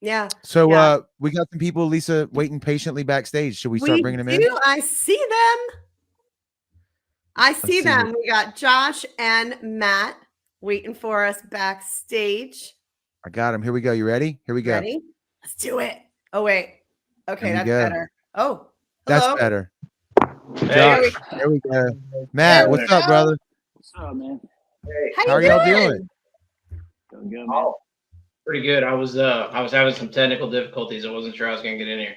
Yeah. So Yeah. we got some people, Lisa, waiting patiently backstage. Should we start We bringing them in? do. I see them. I Let's see see here. them. We got Josh and Matt waiting for us backstage. I got them. Here we go. You ready? Here we go. Ready? Let's do it. Oh, wait. Here Okay, we that's go. better. Oh, That's hello. better. Hey, There Josh, we, there we go. there Matt, we what's up, go. brother? what's up, man? Hey, How How are you y'all doing? doing? Doing good, man. oh, pretty good. I was having some technical difficulties. I wasn't sure I was gonna get in here.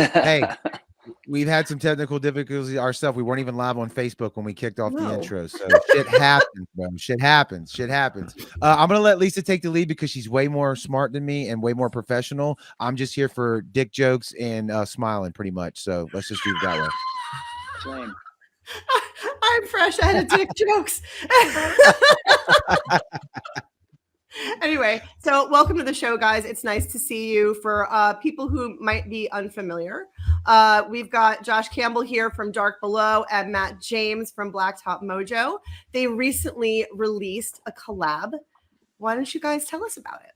Hey, we've had some technical difficulties ourselves. We weren't even live on Facebook when we kicked off the No. intro. So shit happens, bro. Shit happens. Shit happens. I'm gonna let Lisa take the lead because she's way more smart than me and way more professional. I'm just here for dick jokes and smiling, pretty much. So let's just do it that way. Same. I'm fresh out of dick jokes. Anyway, so welcome to the show, guys. It's nice to see you. For people who might be unfamiliar, we've got Josh Campbell here from Dark Below and Matt James from Blacktop Mojo. They recently released a collab. Why don't you guys tell us about it?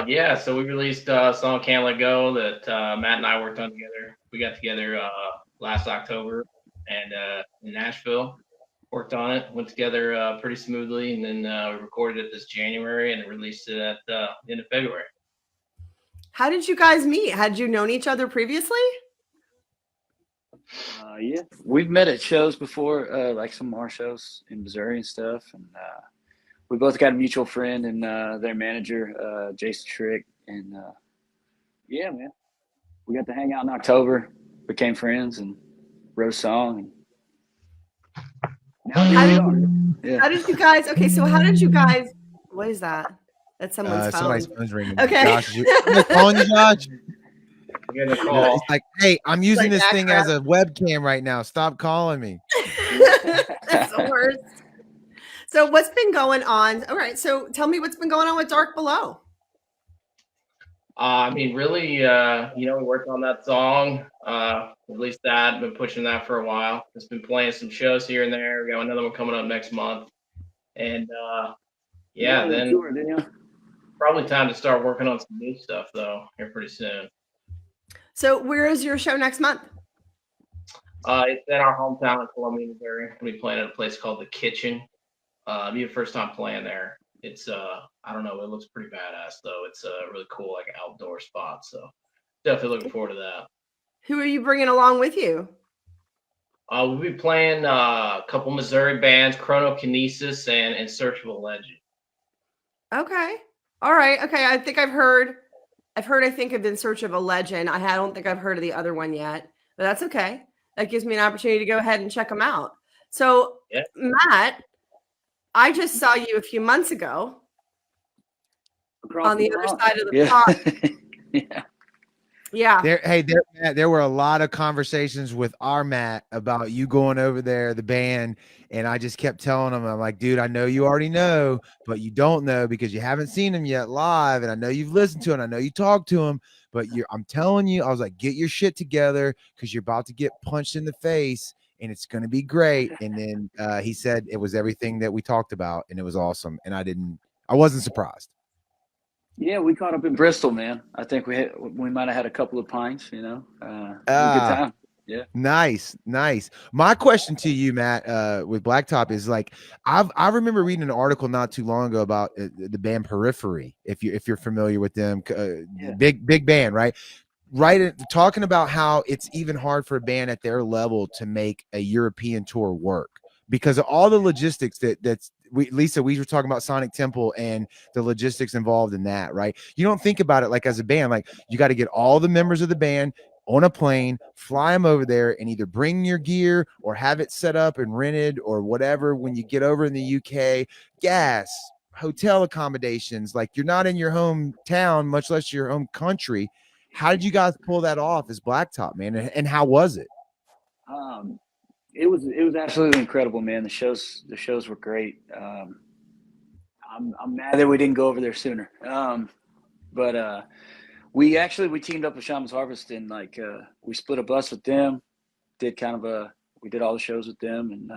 Yeah. So we released a song "Can't Let Go" that Matt and I worked on together. We got together last October and in Nashville. Worked on it, went together pretty smoothly, and then we recorded it this January and released it at the end of February. How did you guys meet? Had you known each other previously? Yeah, we've met at shows before, like some of our shows in Missouri and stuff, and we both got a mutual friend and their manager, Jason Trick, and yeah, man, we got to hang out in October, became friends, and wrote a song. And now here we are. Yeah. How did you guys? Okay, so how did you guys? What is that? That's someone's phone. Somebody's phone's ringing. Okay. Josh, am I calling you, Josh? Getting a Yeah, call. it's like, hey, I'm using like this that thing crap. as a webcam right now. Stop calling me. That's the worst. So what's been going on? All right, so tell me what's been going on with Dark Below. I mean, really, we worked on that song. Released that. Been pushing that for a while. Just been playing some shows here and there. We got another one coming up next month, and Yeah, then tour, didn't you? probably time to start working on some new stuff though here pretty soon. So where is your show next month? It's in our hometown in Columbia, Missouri. We'll be playing at a place called The Kitchen. It'll be the first time playing there. It's I don't know, it looks pretty badass though. It's a really cool like outdoor spot. So definitely looking forward to that. Who are you bringing along with you? We'll be playing a couple Missouri bands, Chronokinesis and In Search of a Legend. Okay. All right. Okay. I think I've heard I think of In Search of a Legend. I don't think I've heard of the other one yet, but that's okay. That gives me an opportunity to go ahead and check them out. So, Yeah. Matt, I just saw you a few months ago Across on the other pond. side of the Yeah. pond. Yeah. Yeah. There were a lot of conversations with our Matt about you going over there, the band, and I just kept telling him, I'm like, dude, I know you already know, but you don't know because you haven't seen him yet live, and I know you've listened to him, I know you talked to him, but I'm telling you, I was like, get your shit together because you're about to get punched in the face, and it's going to be great. And then he said it was everything that we talked about, and it was awesome, and I wasn't surprised. Yeah, we caught up in Bristol, man. I think we might have had a couple of pints, it was a good time. Yeah. Nice. My question to you, Matt, with Blacktop is like, I remember reading an article not too long ago about the band Periphery. If you're familiar with them, Yeah. big band, right? Right. Talking about how it's even hard for a band at their level to make a European tour work because of all the logistics Lisa, we were talking about Sonic Temple and the logistics involved in that, right? You don't think about it like as a band, like you got to get all the members of the band on a plane, fly them over there, and either bring your gear or have it set up and rented or whatever. When you get over in the UK, gas, hotel accommodations, like you're not in your hometown, much less your home country. How did you guys pull that off as Blacktop, man? And how was it? It was absolutely incredible, man. The shows were great. I'm mad that we didn't go over there sooner. But we teamed up with Shaman's Harvest and we split a bus with them. We did all the shows with them and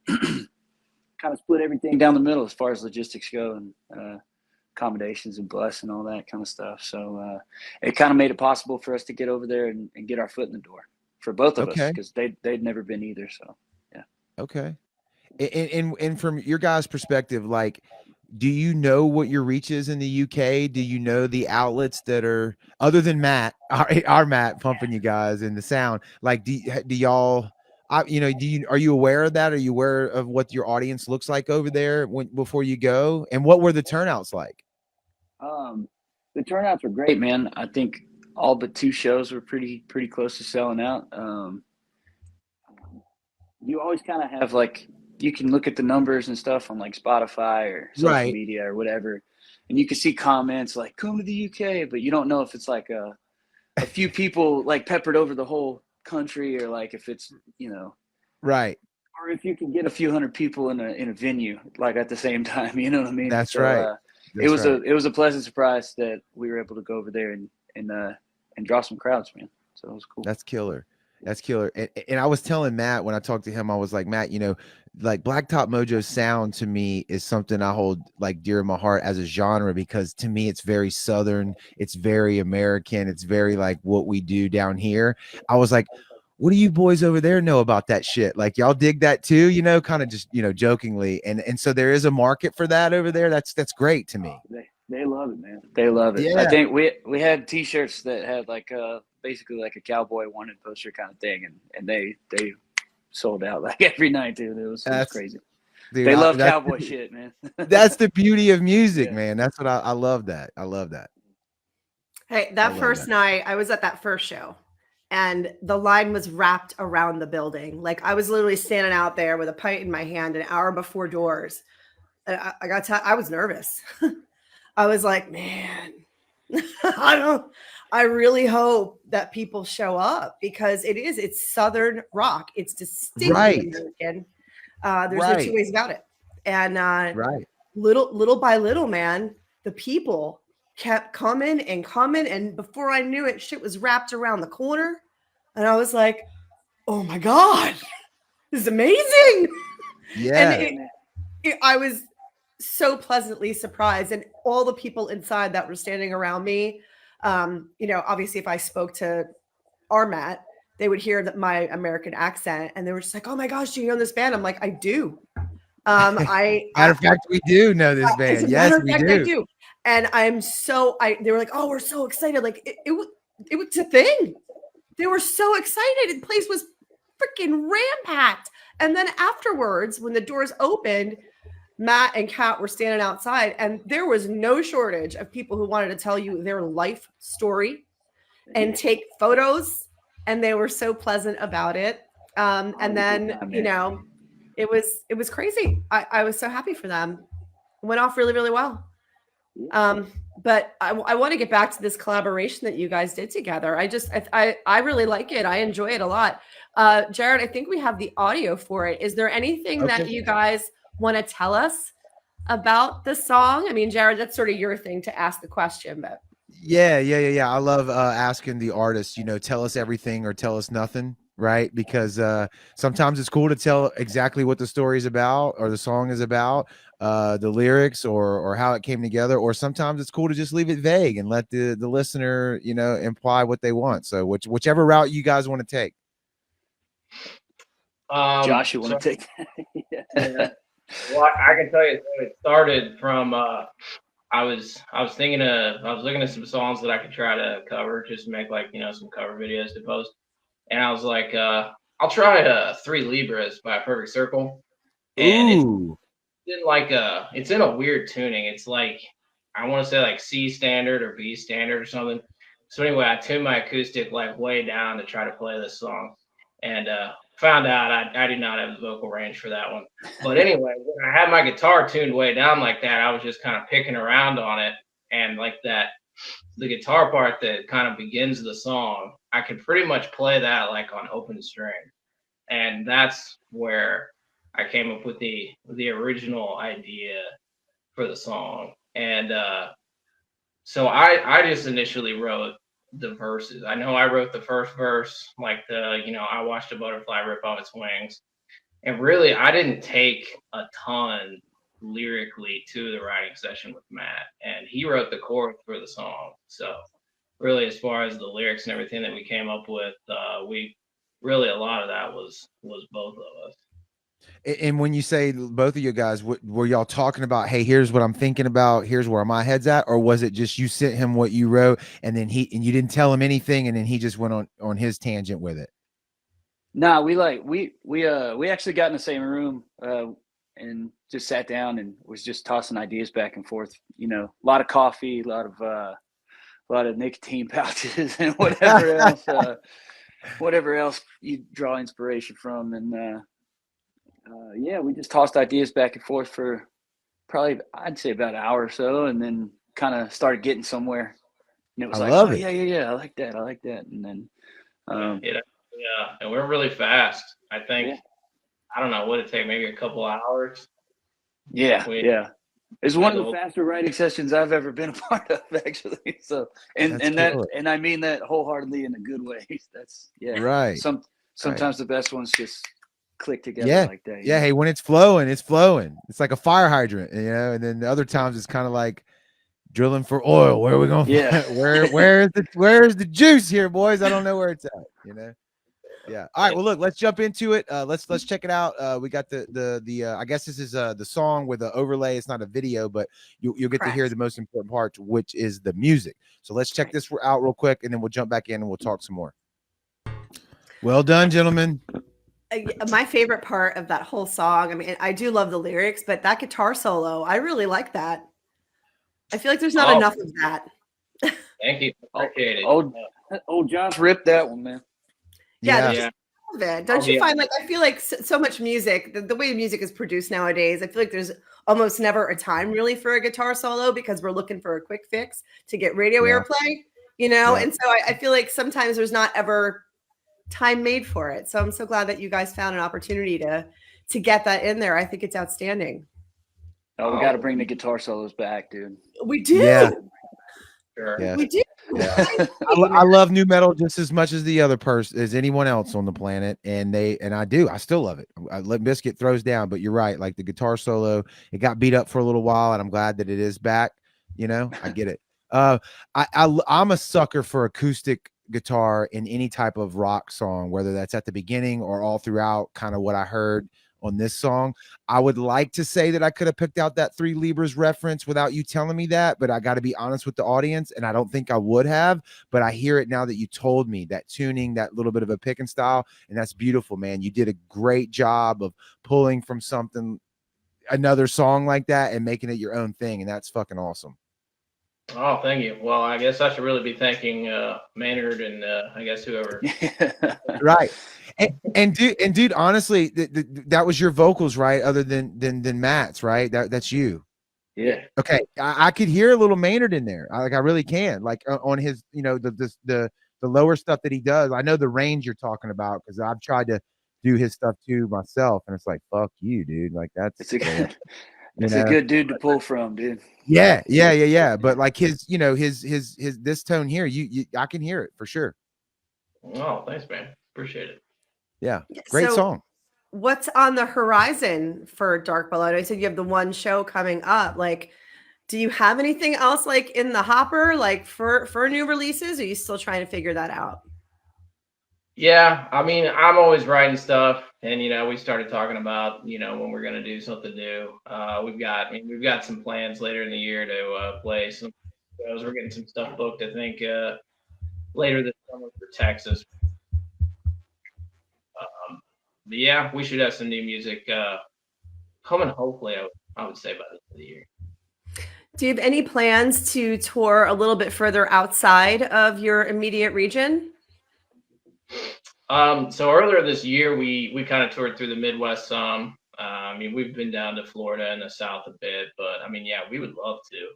kind of split everything down the middle as far as logistics go. And accommodations and bus and all that kind of stuff. So it kind of made it possible for us to get over there and get our foot in the door for both of us, because they'd never been either. So yeah. Okay. And from your guys' perspective, like, do you know what your reach is in the UK? Do you know the outlets that are other than Matt, our Matt pumping you guys in the sound? Like, do y'all, are you aware of that? Are you aware of what your audience looks like over there before you go? And what were the turnouts like? The turnouts were great, man. I think all but 2 shows were pretty close to selling out. You always kind of have, like, you can look at the numbers and stuff on like Spotify or social media or whatever, and you can see comments like "come to the UK," but you don't know if it's like a few people like peppered over the whole country, or like if it's, right, or if you can get a few hundred people in a venue like at the same time. You know what I mean? That's right. It was a pleasant surprise that we were able to go over there and draw some crowds, man. So it was cool. That's killer. That's killer. And I was telling Matt when I talked to him, I was like, Matt, like Blacktop Mojo's sound to me is something I hold like dear in my heart as a genre, because to me it's very Southern, it's very American, it's very like what we do down here. I was like, what do you boys over there know about that shit? Like, y'all dig that too, kind of just, jokingly. And so there is a market for that over there. That's great to me. They love it, man. They love it. Yeah. I think we had T-shirts that had like basically like a cowboy wanted poster kind of thing, and they sold out like every night, dude. It was crazy. Dude, they love cowboy shit, man. That's the beauty of music, man. That's what I love that. I love that. Hey, that first night I was at that first show, and the line was wrapped around the building. Like, I was literally standing out there with a pint in my hand an hour before doors. And I got I was nervous. I was like, man, I really hope that people show up, because it's Southern rock. It's distinctly American. There's no 2 ways about it. And little by little, man, the people kept coming. And before I knew it, shit was wrapped around the corner. And I was like, oh my God, this is amazing. Yeah. And I was so pleasantly surprised, and all the people inside that were standing around me, obviously if I spoke to our Matt, they would hear that my American accent, and they were just like, oh my gosh, do you know this band? I'm like, I do. Matter of fact, we do know this band. Yes, we do. I do. And they were like, oh, we're so excited. Like it was a thing. They were so excited. The place was freaking ram-packed. And then afterwards, when the doors opened, Matt and Kat were standing outside, and there was no shortage of people who wanted to tell you their life story and take photos, and they were so pleasant about it. And then, it was crazy. I was so happy for them. It went off really, really well. But I want to get back to this collaboration that you guys did together. I really like it. I enjoy it a lot. Jared, I think we have the audio for it. Is there anything that you guys want to tell us about the song? I mean, Jared, that's sort of your thing to ask the question, but yeah. I love asking the artist, tell us everything or tell us nothing, right? Because sometimes it's cool to tell exactly what the story is about or the song is about, the lyrics or how it came together, or sometimes it's cool to just leave it vague and let the listener, imply what they want. So whichever route you guys want to take. Josh, you want to take that? Well, I can tell you, it started from I was looking at some songs that I could try to cover, just make like some cover videos to post, and I was like, I'll try 3 Libras by Perfect Circle, and it's in a weird tuning. It's like, I want to say like C standard or B standard or something. So anyway, I tuned my acoustic like way down to try to play this song, and found out I do not have the vocal range for that one. But anyway, when I had my guitar tuned way down like that, I was just kind of picking around on it. And like that, the guitar part that kind of begins the song, I could pretty much play that like on open string. And that's where I came up with the original idea for the song. And so I just initially wrote the verses. I know I wrote the first verse, like I watched a butterfly rip off its wings. And really, I didn't take a ton lyrically to the writing session with Matt, and he wrote the chorus for the song. So really, as far as the lyrics and everything that we came up with, we really, a lot of that was both of us. And when you say both of you guys, were y'all talking about, hey, here's what I'm thinking about, here's where my head's at, or was it just you sent him what you wrote and then you didn't tell him anything and then he just went on his tangent with it? Nah, we actually got in the same room and just sat down and was just tossing ideas back and forth. You know, a lot of coffee, a lot of nicotine pouches, and whatever else you draw inspiration from. And yeah, we just tossed ideas back and forth for probably, I'd say, about an hour or so, and then kind of started getting somewhere. And it was I like, love oh, it. yeah, I like that. And then Yeah, and we're really fast. I think I don't know what it take, maybe a couple hours. Yeah. It's one of the faster writing sessions I've ever been a part of, actually. So, and I mean that wholeheartedly in a good way. That's right. Sometimes the best ones just click together like that. Yeah. Hey, when it's flowing, it's flowing. It's like a fire hydrant, you know. And then the other times it's kind of like drilling for oil. Where are we going? Yeah. where's the juice here, boys? I don't know where it's at, you know. Yeah. All right. Well, look, let's jump into it. Let's check it out. We got the I guess this is the song with the overlay. It's not a video, but you'll get to hear the most important part, which is the music. So let's check this out real quick, and then we'll jump back in and we'll talk some more. Well done, gentlemen. My favorite part of that whole song, I mean, I do love the lyrics, but that guitar solo, I really like that. I feel like there's not enough of that. Thank you. Appreciate it. Old Josh ripped that one, man. Yeah. Just love it. Don't you find, like, I feel like so much music, the way music is produced nowadays, I feel like there's almost never a time really for a guitar solo because we're looking for a quick fix to get radio airplay, you know? And so I feel like sometimes there's not ever time made for it. So I'm so glad that you guys found an opportunity to get that in there. I think it's outstanding. Oh, we got to bring the guitar solos back, dude. We do. Yeah. Sure. Yeah. We do. Yeah. I love new metal just as much as the other person, as anyone else on the planet, and I still love it. Limp Bizkit throws down, but you're right. Like the guitar solo, it got beat up for a little while, and I'm glad that it is back. You know, I get it. I'm a sucker for acoustic guitar in any type of rock song, whether that's at the beginning or all throughout. Kind of what I heard on this song. I would like to say that I could have picked out that 3 Libras reference without you telling me that, but I got to be honest with the audience, and I don't think I would have, but I hear it now that you told me that tuning, that little bit of a picking style, and that's beautiful, man. You did a great job of pulling from another song like that and making it your own thing, and that's fucking awesome. Oh, thank you. Well, I guess I should really be thanking Maynard and I guess whoever. Right. And dude, honestly, that was your vocals, right? Other than Matt's, right? That's you. Yeah. Okay. I could hear a little Maynard in there. I really can. Like on his, you know, the lower stuff that he does. I know the range you're talking about because I've tried to do his stuff too myself, and it's like, fuck you, dude. Like that's it's a good dude to pull from, dude. Yeah. But like his, you know, his this tone here, I can hear it for sure. Oh, thanks, man. Appreciate it. Yeah. Great song. What's on the horizon for Dark Below? I said you have the one show coming up. Like, do you have anything else like in the hopper, like for new releases? Or are you still trying to figure that out? Yeah, I mean, I'm always writing stuff, and you know, we started talking about, you know, when we're gonna do something new. We've got some plans later in the year to play some shows. We're getting some stuff booked, I think, later this summer for Texas. But yeah, we should have some new music coming. Hopefully, I would say by the end of the year. Do you have any plans to tour a little bit further outside of your immediate region? So earlier this year, we kind of toured through the Midwest some. I mean, we've been down to Florida and the South a bit, but I mean, yeah, we would love to.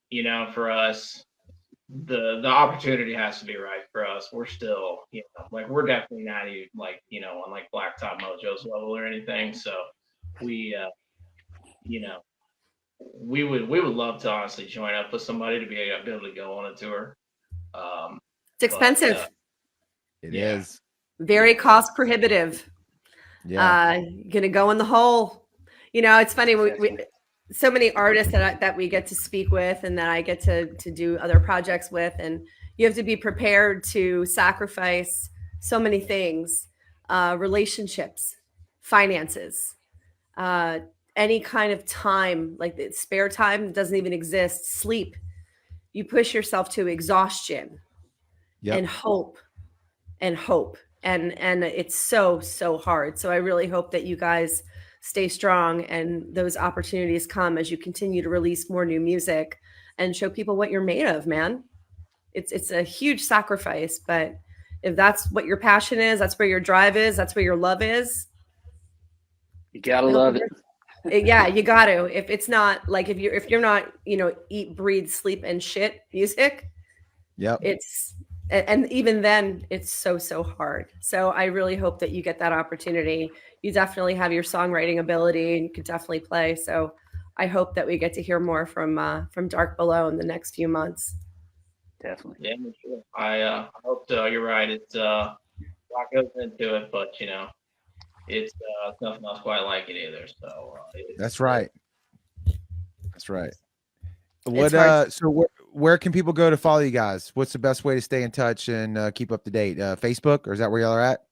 You know, for us, the opportunity has to be right for us. We're still, you know, like we're definitely not even like, you know, on like Blacktop Mojo's level or anything. So we, you know, we would love to honestly join up with somebody to be able to go on a tour. It's expensive. It is very cost prohibitive. Yeah. Gonna go in the hole. You know, it's funny. We Definitely. so many artists that we get to speak with and that I get to do other projects with, and you have to be prepared to sacrifice so many things, relationships, finances, uh, any kind of time, like the spare time doesn't even exist, sleep. You push yourself to exhaustion Yep. and hope and hope. And it's so, so hard. So I really hope that you guys stay strong and those opportunities come as you continue to release more new music and show people what you're made of, man. It's a huge sacrifice, but if that's what your passion is, that's where your drive is, that's where your love is. You gotta I hope love it it. is. Yeah, you got to. If it's not like if you're not, eat, breathe, sleep and shit music, Yep. it's and even then it's so, so hard. So I really hope that you get that opportunity. You definitely have your songwriting ability and you could definitely play. So I hope that we get to hear more from Dark Below in the next few months. Definitely. Yeah, sure. I hope so. You're right. It's a lot goes into it, but it's nothing else quite like it either. So That's right. That's right. It's hard. So where can people go to follow you guys? What's the best way to stay in touch and keep up to date? Facebook, or is that where y'all are at?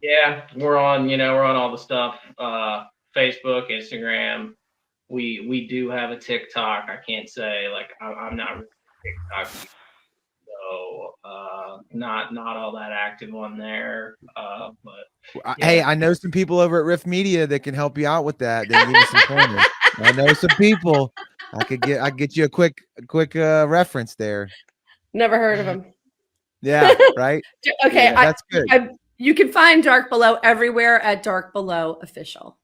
Yeah, we're on all the stuff. Facebook, Instagram. We do have a TikTok. I can't say I'm not really TikTok, so not all that active on there. But Hey, yeah. I know some people over at Rift Media that can help you out with that. They can give you some pointers. I know some people. I could get you a quick reference there. Never heard of them. Yeah, right. Okay, Yeah. That's good. You can find Dark Below everywhere at Dark Below Official.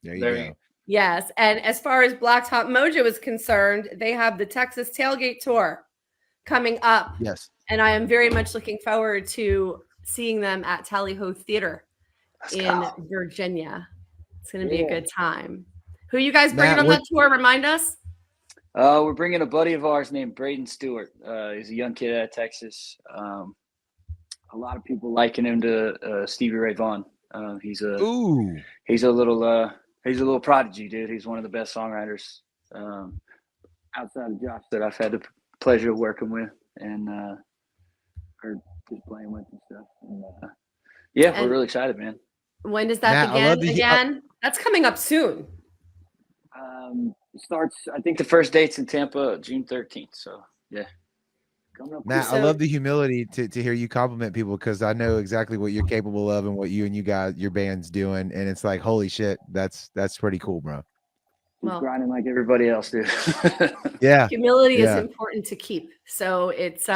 There you There go. you Yes, and as far as Blacktop Mojo is concerned, they have the Texas Tailgate Tour coming up, Yes. and I am very much looking forward to seeing them at Tally Ho Theater in Virginia. It's going to be a good time. Who you guys bringing Matt, on that tour? Remind us. We're bringing a buddy of ours named Braden Stewart. He's a young kid out of Texas. A lot of people liken him to Stevie Ray Vaughan. He's a little prodigy, dude. He's one of the best songwriters outside of Josh that I've had the pleasure of working with and or just playing with and stuff. And, we're really excited, man. When does that begin again? That's coming up soon. It starts, I think the first date's in Tampa, June 13th. So, yeah. Matt, I love the humility to hear you compliment people, because I know exactly what you're capable of and what you guys, your band's doing. And it's like, holy shit, that's pretty cool, bro. Well, grinding like everybody else, dude. Yeah. Humility is important to keep. So it's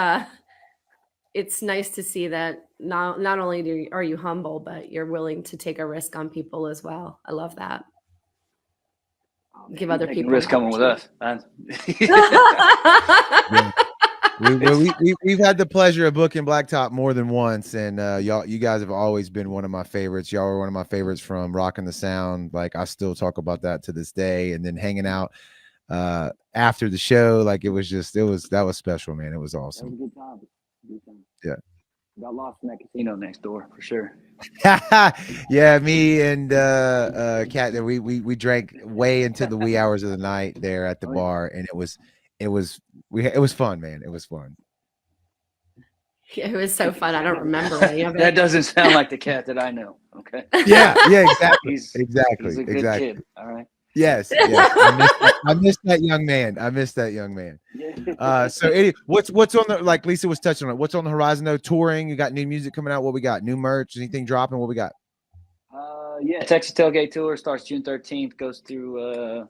nice to see that not only are you humble, but you're willing to take a risk on people as well. I love that. Give other people risk coming with us. We've had the pleasure of booking Blacktop more than once, and you guys have always been one of my favorites. Y'all were one of my favorites from Rocking the Sound. Like, I still talk about that to this day. And then hanging out after the show, like, that was special, man. It was awesome. It was a good time. Good time. Yeah. Got lost in that casino next door for sure. Yeah, me and Kat, we drank way into the wee hours of the night there at the bar, and it was fun, man. It was fun. It was so fun. I don't remember any of it. That doesn't sound like the Cat that I know. Okay. Yeah, exactly. He's a good kid. All right. Yes. I missed that young man. So what's on the, like Lisa was touching on it, what's on the horizon though? Touring, you got new music coming out. What we got? New merch, anything dropping? What we got? Texas Tailgate Tour starts June 13th, goes through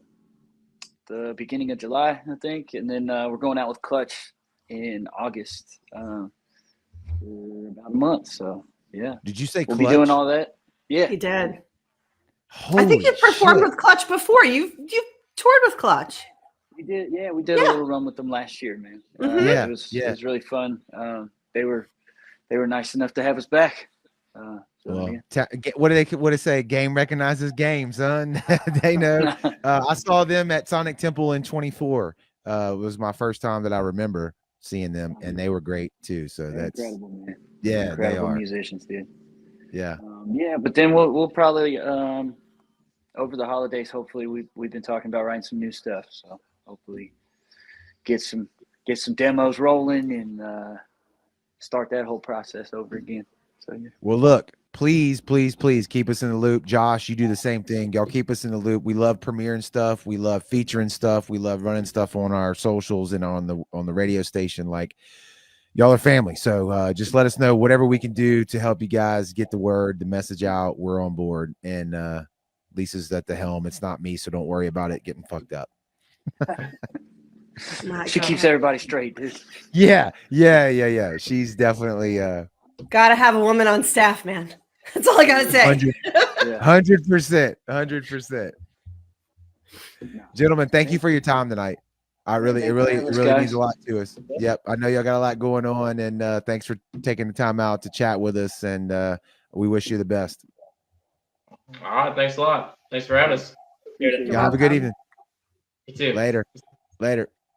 the beginning of July, I think. And then we're going out with Clutch in August for about a month. So yeah. Did you say we'll Clutch? be doing all that? Yeah. He did. Holy I think you performed shit. with Clutch before. You've toured with Clutch. We did. Yeah, we did a little run with them last year, man. Mhm. It was really fun. They were nice enough to have us back. What do they say? Game recognizes game, son. They know. I saw them at Sonic Temple in 24. It was my first time that I remember seeing them, and they were great too. So that's incredible, man. Yeah, incredible they are musicians, dude. Yeah. Yeah, but then we'll probably over the holidays. Hopefully, we've been talking about writing some new stuff. So hopefully, get some demos rolling and start that whole process over again. So yeah. Well, look, please keep us in the loop. Josh, you do the same thing. Y'all keep us in the loop. We love premiering stuff. We love featuring stuff. We love running stuff on our socials and on the radio station. Like, y'all are family. So just let us know whatever we can do to help you guys get the word, the message out. We're on board. And Lisa's at the helm. It's not me, so don't worry about it getting fucked up. My She God. keeps everybody straight, dude. Yeah. She's definitely Gotta have a woman on staff, man. That's all I gotta say. 100%. 100%. Gentlemen, thank you for your time tonight. It really means a lot to us. Yep. I know y'all got a lot going on, and thanks for taking the time out to chat with us, and we wish you the best. All right. Thanks a lot. Thanks for having us. Y'all have a good evening. You too. Later.